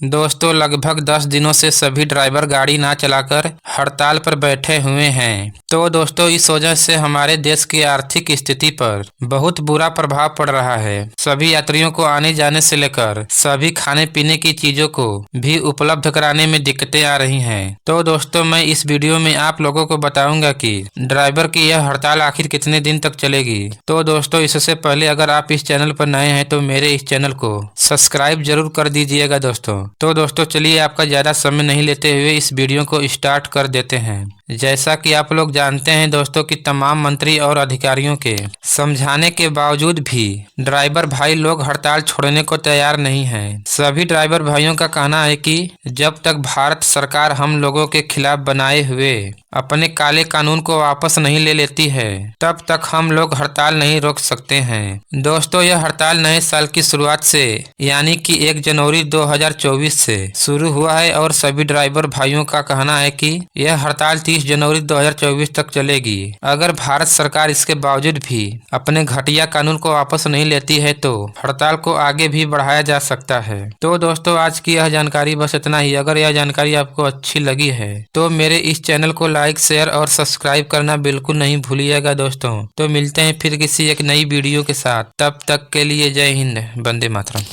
दोस्तों लगभग 10 दिनों से सभी ड्राइवर गाड़ी ना चलाकर हड़ताल पर बैठे हुए हैं। तो दोस्तों इस वजह से हमारे देश की आर्थिक स्थिति पर बहुत बुरा प्रभाव पड़ रहा है। सभी यात्रियों को आने जाने से लेकर सभी खाने पीने की चीजों को भी उपलब्ध कराने में दिक्कतें आ रही हैं। तो दोस्तों मैं इस वीडियो में आप लोगों को बताऊंगा कि ड्राइवर की यह हड़ताल आखिर कितने दिन तक चलेगी। तो दोस्तों इससे पहले अगर आप इस चैनल पर नए हैं तो मेरे इस चैनल को सब्सक्राइब जरूर कर दीजिएगा दोस्तों। तो दोस्तों चलिए आपका ज़्यादा समय नहीं लेते हुए इस वीडियो को स्टार्ट कर देते हैं। जैसा कि आप लोग जानते हैं दोस्तों कि तमाम मंत्री और अधिकारियों के समझाने के बावजूद भी ड्राइवर भाई लोग हड़ताल छोड़ने को तैयार नहीं हैं। सभी ड्राइवर भाइयों का कहना है कि जब तक भारत सरकार हम लोगों के खिलाफ बनाए हुए अपने काले कानून को वापस नहीं ले लेती है तब तक हम लोग हड़ताल नहीं रोक सकते हैं। दोस्तों यह हड़ताल नए साल की शुरुआत से यानी कि 1 जनवरी 2024 से शुरू हुआ है और सभी ड्राइवर भाइयों का कहना है कि यह हड़ताल 30 जनवरी 2024 तक चलेगी। अगर भारत सरकार इसके बावजूद भी अपने घटिया कानून को वापस नहीं लेती है तो हड़ताल को आगे भी बढ़ाया जा सकता है। तो दोस्तों आज की यह जानकारी बस इतना ही। अगर यह जानकारी आपको अच्छी लगी है तो मेरे इस चैनल को लाइक शेयर और सब्सक्राइब करना बिल्कुल नहीं भूलिएगा दोस्तों। तो मिलते हैं फिर किसी एक नई वीडियो के साथ। तब तक के लिए जय हिंद, वंदे मातरम।